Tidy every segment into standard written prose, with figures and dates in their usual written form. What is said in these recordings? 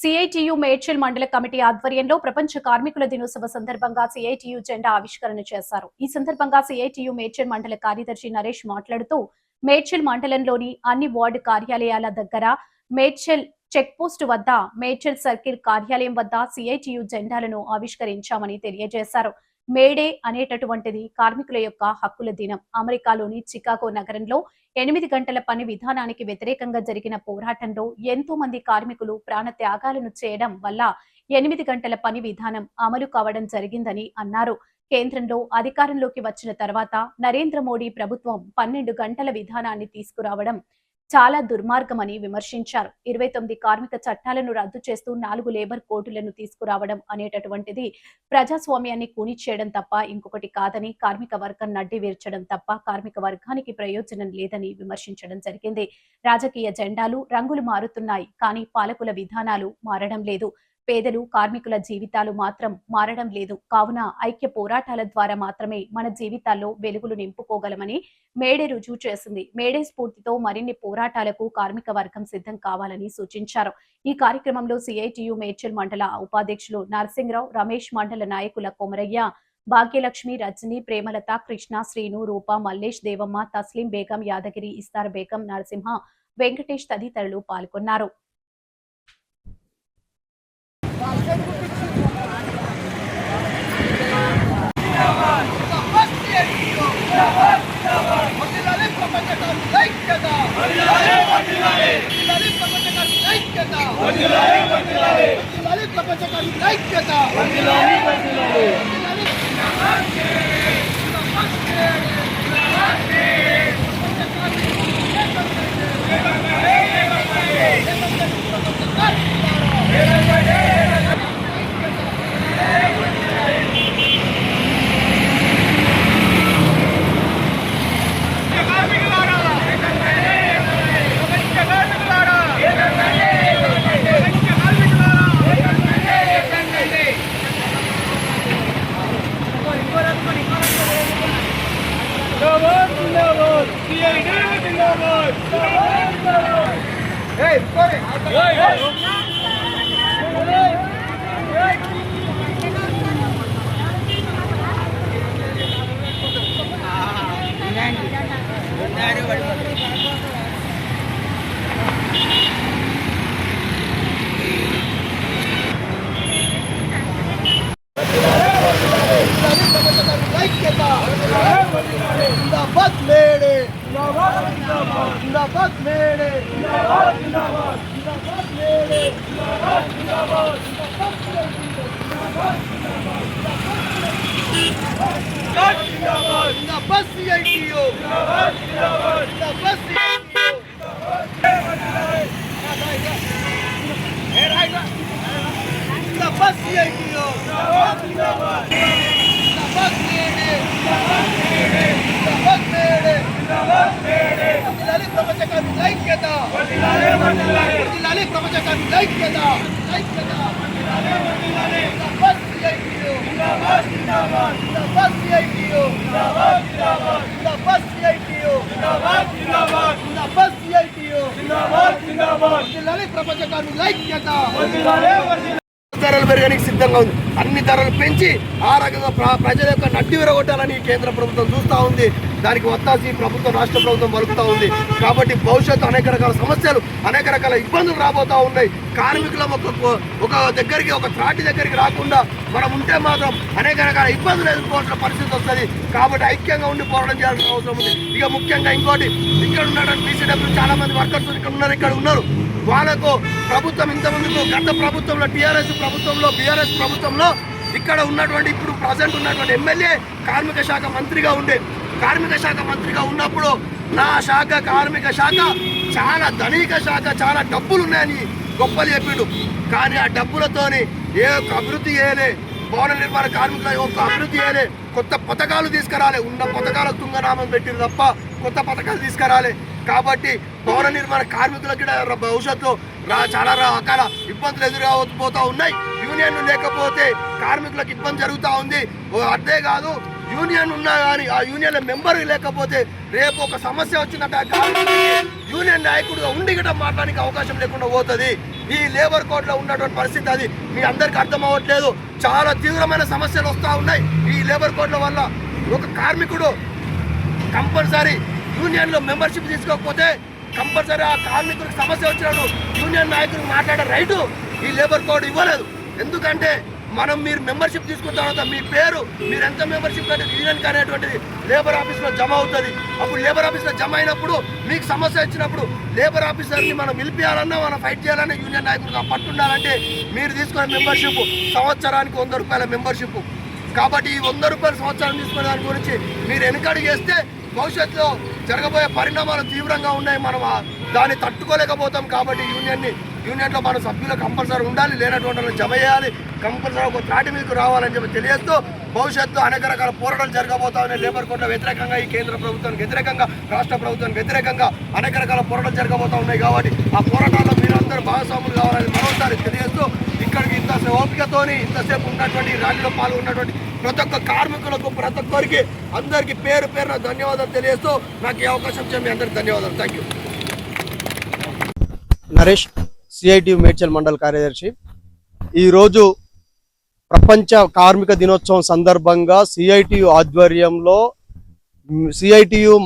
CITU Medchal మండల committee ఆధ్వర్యంలో ప్రపంచ కార్మికుల దినోత్సవ సందర్భంగా సిఐటియు జెండా ఆవిష్కరణ చేశారు. ఈ సందర్భంగా సిఐటియు మేడ్చల్ మండల కార్యదర్శి నరేష్ మాట్లాడుతూ, మేడ్చల్ మండలంలోని అన్ని వార్డు కార్యాలయాల దగ్గర, మేడ్చల్ చెక్ పోస్ట్ వద్ద, మేడ్చల్ సర్కిల్ కార్యాలయం వద్ద సిఐటియు జెండాలను ఆవిష్కరించామని తెలియజేశారు. మేడే అనేటటువంటిది కార్మికుల యొక్క హక్కుల దినం. అమెరికాలోని చికాగో నగరంలో 8 గంటల పని విధానానికి వ్యతిరేకంగా జరిగిన పోరాటంలో ఎంతో మంది కార్మికులు ప్రాణ త్యాగాలను చేయడం వల్ల 8 గంటల పని విధానం అమలు కావడం జరిగిందని అన్నారు. కేంద్రంలో అధికారంలోకి వచ్చిన తర్వాత నరేంద్ర మోడీ ప్రభుత్వం 12 గంటల విధానాన్ని తీసుకురావడం చాలా దుర్మార్గమని విమర్శించారు. 29 కార్మిక చట్టాలను రద్దు చేస్తూ 4 లేబర్ కోడ్లను తీసుకురావడం అనేటటువంటిది ప్రజాస్వామ్యాన్ని కూనిచేయడం తప్ప ఇంకొకటి కాదని, కార్మిక వర్గం నడ్డి వీర్చడం తప్ప కార్మిక వర్గానికి ప్రయోజనం లేదని విమర్శించడం జరిగింది. రాజకీయ జెండాలు రంగులు మారుతున్నాయి, కానీ పాలకుల విధానాలు మారడం లేదు. పేదలు కార్మికుల జీవితాలు మాత్రం మారడం లేదు. కావున ఐక్య పోరాటాల ద్వారా మాత్రమే మన జీవితాల్లో వెలుగులు నింపుకోగలమని మేడే రుజువు చేసింది. మేడే స్ఫూర్తితో మరిన్ని పోరాటాలకు కార్మిక వర్గం సిద్ధం కావాలని సూచించారు. ఈ కార్యక్రమంలో సిఐటియు మేడ్చల్ మండల ఉపాధ్యక్షులు నరసింహరావు, రమేష్, మండల నాయకుల కొమరయ్య, భాగ్యలక్ష్మి, రజని, ప్రేమలత, కృష్ణ, శ్రీను, రూప, మల్లేష్, దేవమ్మ, తస్లీం బేగం, యాదగిరి, ఇస్తార్ బేగం, నరసింహ, వెంకటేష్ తదితరులు పాల్గొన్నారు. ధరలు పెరగడానికి సిద్ధంగా ఉంది. అన్ని ధరలు పెంచి ఆ రకంగా ప్రజల యొక్క నడ్డి విరగొట్టాలని కేంద్ర ప్రభుత్వం చూస్తూ ఉంది. దానికి ఒత్తాసి ప్రభుత్వం, రాష్ట్ర ప్రభుత్వం పలుకుతూ ఉంది. కాబట్టి భవిష్యత్తు అనేక రకాల సమస్యలు, అనేక రకాల ఇబ్బందులు రాబోతూ ఉన్నాయి. కార్మికుల ఒక దగ్గరికి, ఒక త్రాటి దగ్గరికి రాకుండా మనం ఉంటే మాత్రం అనేక రకాల ఇబ్బందులు ఎదుర్కోవాల్సిన పరిస్థితి వస్తుంది. కాబట్టి ఐక్యంగా ఉండి పోరాటం చేయాల్సిన అవసరం ఉంది. ఇక ముఖ్యంగా ఇంకోటి, ఇక్కడ ఉన్నటువంటి బీసీడబ్ల్యూ చాలా మంది వర్కర్స్ ఇక్కడ ఉన్నారు. వాళ్ళకు ప్రభుత్వం ఇంతమందికి గత ప్రభుత్వంలో, టీఆర్ఎస్ ప్రభుత్వంలో, బీఆర్ఎస్ ప్రభుత్వంలో ఇక్కడ ఉన్నటువంటి, ఇప్పుడు ప్రజెంట్ ఉన్నటువంటి ఎమ్మెల్యే కార్మిక శాఖ మంత్రిగా ఉండేది. కార్మిక శాఖ మంత్రిగా ఉన్నప్పుడు నా శాఖ కార్మిక శాఖ చాలా ధనిక శాఖ, చాలా డబ్బులు ఉన్నాయని గొప్పలు చెప్పిండు. కానీ ఆ డబ్బులతోని ఏ ఒక్క అభివృద్ధి చేయలే. భవన నిర్మాణ కార్మికుల యొక్క అభివృద్ధి చేయలే. కొత్త పథకాలు తీసుకురాలే. ఉన్న పథకాలకు తుంగనామం పెట్టిరు తప్ప కొత్త పథకాలు తీసుకురాలే. కాబట్టి భవన నిర్మాణ కార్మికులకి భవిష్యత్తులో చాలా రకాల ఇబ్బందులు ఎదురవుతూ ఉన్నాయి. యూనియన్లు లేకపోతే కార్మికులకు ఇబ్బంది జరుగుతూ ఉంది. అదే కాదు, యూనియన్ ఉన్నా కానీ ఆ యూనియన్ మెంబర్ లేకపోతే రేపు ఒక సమస్య వచ్చినట్టు యూనియన్ నాయకుడుగా ఉండి గిట్ట మాట్లాడానికి అవకాశం లేకుండా పోతుంది. ఈ లేబర్ కోడ్లో ఉన్నటువంటి పరిస్థితి అది మీ అందరికీ అర్థం అవ్వట్లేదు. చాలా తీవ్రమైన సమస్యలు వస్తూ ఉన్నాయి ఈ లేబర్ కోడ్ల వల్ల. ఒక కార్మికుడు కంపల్సరీ యూనియన్లో మెంబర్షిప్ తీసుకోకపోతే కంపల్సరీ ఆ కార్మికుడికి సమస్య వచ్చినప్పుడు యూనియన్ నాయకులకు మాట్లాడే రైటు ఈ లేబర్ కోడ్ ఇవ్వలేదు. ఎందుకంటే మీరు మెంబర్షిప్ తీసుకున్న తర్వాత మీ పేరు మీరు ఎంత మెంబర్షిప్ అంటే యూనియన్ అనేటువంటిది లేబర్ ఆఫీస్లో జమ అవుతుంది. అప్పుడు లేబర్ ఆఫీస్లో జమ అయినప్పుడు మీకు సమస్య వచ్చినప్పుడు లేబర్ ఆఫీసర్ని మనం పిలిపియాలన్నా మనం ఫైట్ చేయాలన్నా యూనియన్ నాయకులకు పట్టుండాలంటే మీరు తీసుకునే మెంబర్షిప్ సంవత్సరానికి 100 రూపాయల మెంబర్షిప్. కాబట్టి ఈ 100 రూపాయల సంవత్సరం తీసుకునే దాని గురించి మీరు వెనుకడుగు చేస్తే భవిష్యత్తులో జరగబోయే పరిణామాలు తీవ్రంగా ఉన్నాయి. మనం దాన్ని తట్టుకోలేకపోతాం. కాబట్టి యూనియన్లో మన సభ్యులు కంపల్సరీ ఉండాలి, లేనటువంటి జమ చేయాలి, కంపల్సరీ ఒక త్రాటి మీకు రావాలని చెప్పి తెలియజేస్తూ భవిష్యత్తు అనేక రకాల పోరాటాలు జరగబోతా ఉన్నాయి. లేబర్ కోడ్ల వ్యతిరేకంగా ఈ కేంద్ర ప్రభుత్వానికి వ్యతిరేకంగా రాష్ట్ర ప్రభుత్వానికి వ్యతిరేకంగా అనేక రకాల పోరాటాలు జరగబోతా ఉన్నాయి. కాబట్టి ఆ పోరాటాల్లో మీరందరూ భాగస్వాములు కావాలని మరోసారి తెలియజేస్తూ ఇక్కడికి ఇంత ఓపికతోని ఇంతసేపు ఉన్నటువంటి ర్యాలీలో పాల్గొన్నటువంటి ప్రతి ఒక్క కార్మికులకు ప్రతి ఒక్కరికి అందరికీ పేరు పేరున ధన్యవాదాలు తెలియజేస్తూ నాకు ఈ అవకాశం ఇచ్చిన మీ అందరికీ ధన్యవాదాలు. Thank you. Naresh, CITU Medchal మండల కార్యదర్శి. ఈరోజు ప్రపంచ కార్మిక దినోత్సవం సందర్భంగా సిఐటియు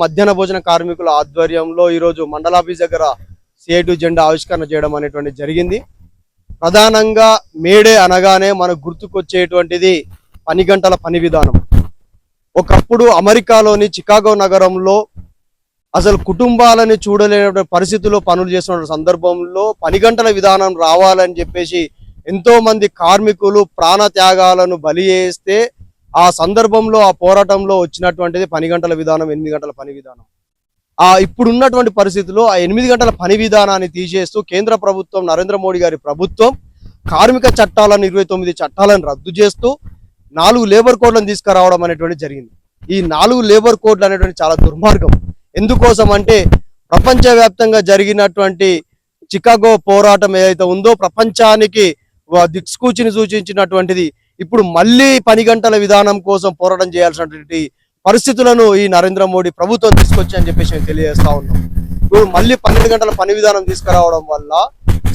మధ్యాహ్న భోజన కార్మికుల ఆధ్వర్యంలో ఈరోజు మండలాఫీస్ దగ్గర సిఐటియు జెండా ఆవిష్కరణ చేయడం అనేటువంటిది జరిగింది. ప్రధానంగా మేడే అనగానే మనకు గుర్తుకొచ్చేటువంటిది 10 గంటల పని విధానం. ఒకప్పుడు అమెరికాలోని చికాగో నగరంలో అసలు కుటుంబాలని చూడలేనటువంటి పరిస్థితుల్లో పనులు చేస్తున్న సందర్భంలో 10 గంటల విధానం రావాలని చెప్పేసి ఎంతో మంది కార్మికులు ప్రాణ త్యాగాలను బలి చేస్తే ఆ సందర్భంలో ఆ పోరాటంలో వచ్చినటువంటిది 10 గంటల విధానం, 8 గంటల పని విధానం. ఇప్పుడున్నటువంటి పరిస్థితుల్లో ఆ 8 గంటల పని విధానాన్ని తీసేస్తూ కేంద్ర ప్రభుత్వం, నరేంద్ర మోడీ గారి ప్రభుత్వం కార్మిక చట్టాలను 29 చట్టాలను రద్దు చేస్తూ 4 లేబర్ కోడ్లను తీసుకురావడం అనేటువంటి జరిగింది. ఈ 4 లేబర్ కోడ్లు అనేటువంటి చాలా దుర్మార్గం. ఎందుకోసం అంటే ప్రపంచవ్యాప్తంగా జరిగినటువంటి చికాగో పోరాటం ఏదైతే ఉందో ప్రపంచానికి దిక్సూచిని సూచించినటువంటిది ఇప్పుడు మళ్ళీ 10 గంటల విధానం కోసం పోరాటం చేయాల్సినటువంటి పరిస్థితులను ఈ నరేంద్ర మోడీ ప్రభుత్వం తీసుకొచ్చి అని చెప్పేసి మేము తెలియజేస్తా ఉన్నాం. ఇప్పుడు మళ్ళీ 12 గంటల పని విధానం తీసుకురావడం వల్ల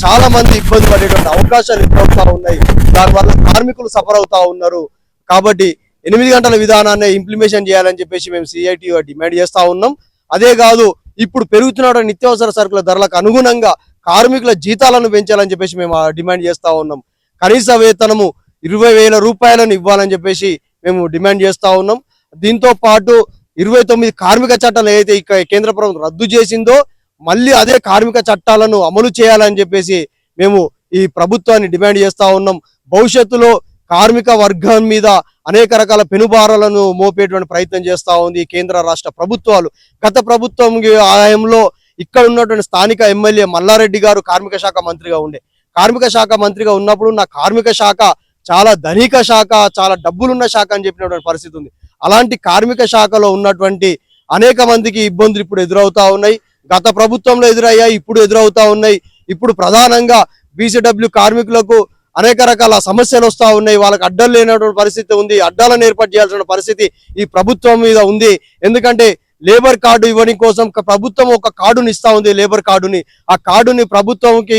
చాలా మంది ఇబ్బంది పడేటువంటి అవకాశాలు ఎదురవుతా ఉన్నాయి. దానివల్ల కార్మికులు సఫర్ అవుతా ఉన్నారు. కాబట్టి 8 గంటల విధానాన్ని ఇంప్లిమెంటేషన్ చేయాలని చెప్పేసి మేము సిఐటియు డిమాండ్ చేస్తా ఉన్నాం. అదే కాదు, ఇప్పుడు పెరుగుతున్న నిత్యావసర సరుకుల ధరలకు అనుగుణంగా కార్మికుల జీతాలను పెంచాలని చెప్పేసి మేము డిమాండ్ చేస్తా ఉన్నాం. కనీస వేతనము 20,000 రూపాయలను ఇవ్వాలని చెప్పేసి మేము డిమాండ్ చేస్తా ఉన్నాం. దీంతో పాటు 29 కార్మిక చట్టాలు ఏదైతే కేంద్ర ప్రభుత్వం రద్దు చేసిందో మళ్ళీ అదే కార్మిక చట్టాలను అమలు చేయాలని చెప్పేసి మేము ఈ ప్రభుత్వాన్ని డిమాండ్ చేస్తా ఉన్నాం. భవిష్యత్తులో కార్మిక వర్గం మీద అనేక రకాల పెనుభారాలను మోపేటువంటి ప్రయత్నం చేస్తా ఉంది కేంద్ర రాష్ట్ర ప్రభుత్వాలు. గత ప్రభుత్వం ఆయంలో ఇక్కడ ఉన్నటువంటి స్థానిక ఎమ్మెల్యే మల్లారెడ్డి గారు కార్మిక శాఖ మంత్రిగా ఉండే. కార్మిక శాఖ మంత్రిగా ఉన్నప్పుడు నా కార్మిక శాఖ చాలా ధనిక శాఖ, చాలా డబ్బులున్న శాఖ అని చెప్పినటువంటి పరిస్థితి ఉంది. అలాంటి కార్మిక శాఖలో ఉన్నటువంటి అనేక మందికి ఇబ్బందులు ఇప్పుడు ఎదురవుతా ఉన్నాయి. గత ప్రభుత్వంలో ఎదురయ్యాయి, ఇప్పుడు ఎదురవుతా ఉన్నాయి. ఇప్పుడు ప్రధానంగా బీసీడబ్ల్యూ కార్మికులకు అనేక రకాల సమస్యలు వస్తూ ఉన్నాయి. వాళ్ళకి అడ్డాలు లేనటువంటి పరిస్థితి ఉంది. అడ్డాలను ఏర్పాటు చేయాల్సిన పరిస్థితి ఈ ప్రభుత్వం మీద ఉంది. ఎందుకంటే లేబర్ కార్డు ఇవ్వడం కోసం ప్రభుత్వం ఒక కార్డుని ఇస్తా ఉంది. లేబర్ కార్డుని, ఆ కార్డుని ప్రభుత్వంకి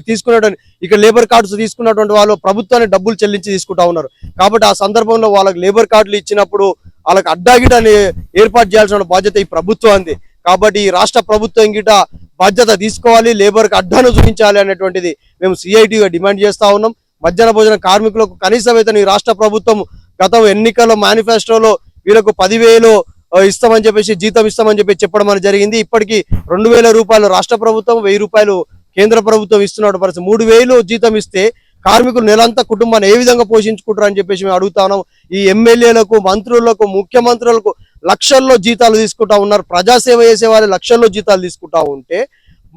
తీసుకున్నటువంటి ఇక్కడ లేబర్ కార్డ్స్ తీసుకున్నటువంటి వాళ్ళు ప్రభుత్వాన్ని డబ్బులు చెల్లించి తీసుకుంటా ఉన్నారు. కాబట్టి ఆ సందర్భంలో వాళ్ళకి లేబర్ కార్డులు ఇచ్చినప్పుడు వాళ్ళకి అడ్డాగిటని ఏర్పాటు చేయాల్సిన బాధ్యత ఈ ప్రభుత్వానికి. కాబట్టి ఈ రాష్ట్ర ప్రభుత్వం గిట బాధ్యత తీసుకోవాలి, లేబర్కి అడ్డాను చూపించాలి అనేటువంటిది మేము సిఐటిగా డిమాండ్ చేస్తా ఉన్నాం. మధ్యాహ్న భోజన కార్మికులకు కనీస వేతనం ఈ రాష్ట్ర ప్రభుత్వం గత ఎన్నికల మేనిఫెస్టోలో వీళ్ళకు 10,000 ఇస్తామని చెప్పేసి జీతం ఇస్తామని చెప్పి చెప్పడం అనేది జరిగింది. ఇప్పటికీ 2,000 రూపాయలు రాష్ట్ర ప్రభుత్వం, 1,000 రూపాయలు కేంద్ర ప్రభుత్వం ఇస్తున్న పరిస్థితి. 3,000 జీతం ఇస్తే కార్మికులు నెలంతా కుటుంబాన్ని ఏ విధంగా పోషించుకుంటారు అని చెప్పేసి మేము అడుగుతా ఉన్నాం. ఈ ఎమ్మెల్యేలకు, మంత్రులకు, ముఖ్యమంత్రులకు లక్షల్లో జీతాలు తీసుకుంటా ఉన్నారు. ప్రజాసేవ చేసే వారి లక్షల్లో జీతాలు తీసుకుంటా ఉంటే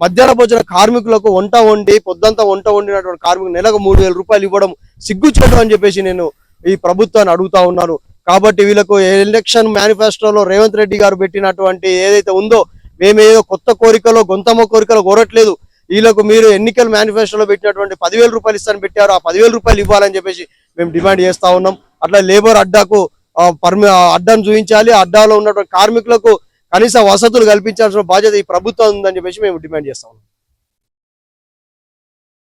మధ్యాహ్న భోజన కార్మికులకు వంట వండి పొద్దంతా వంట వండినటువంటి కార్మికులు నెలకు 3,000 రూపాయలు ఇవ్వడం సిగ్గుచేటు అని చెప్పేసి నేను ఈ ప్రభుత్వాన్ని అడుగుతా ఉన్నాను. కాబట్టి వీళ్ళకు ఎలక్షన్ మేనిఫెస్టోలో రేవంత్ రెడ్డి గారు పెట్టినటువంటి ఏదైతే ఉందో మేమేదో కొత్త కోరికలో గొంతమ్మ కోరికలో కోరట్లేదు. వీళ్ళకు మీరు ఎన్నికల మేనిఫెస్టోలో పెట్టినటువంటి 10,000 రూపాయలు ఇస్తాను పెట్టారు. ఆ 10,000 రూపాయలు ఇవ్వాలని చెప్పేసి మేము డిమాండ్ చేస్తా ఉన్నాం. అట్లా లేబర్ అడ్డాకు అడ్డాను చూపించాలి. అడ్డాలో ఉన్నటువంటి కార్మికులకు కనీస వసతులు కల్పించాల్సిన బాధ్యత ఈ ప్రభుత్వం ఉందని చెప్పేసి మేము డిమాండ్ చేస్తా ఉన్నాం.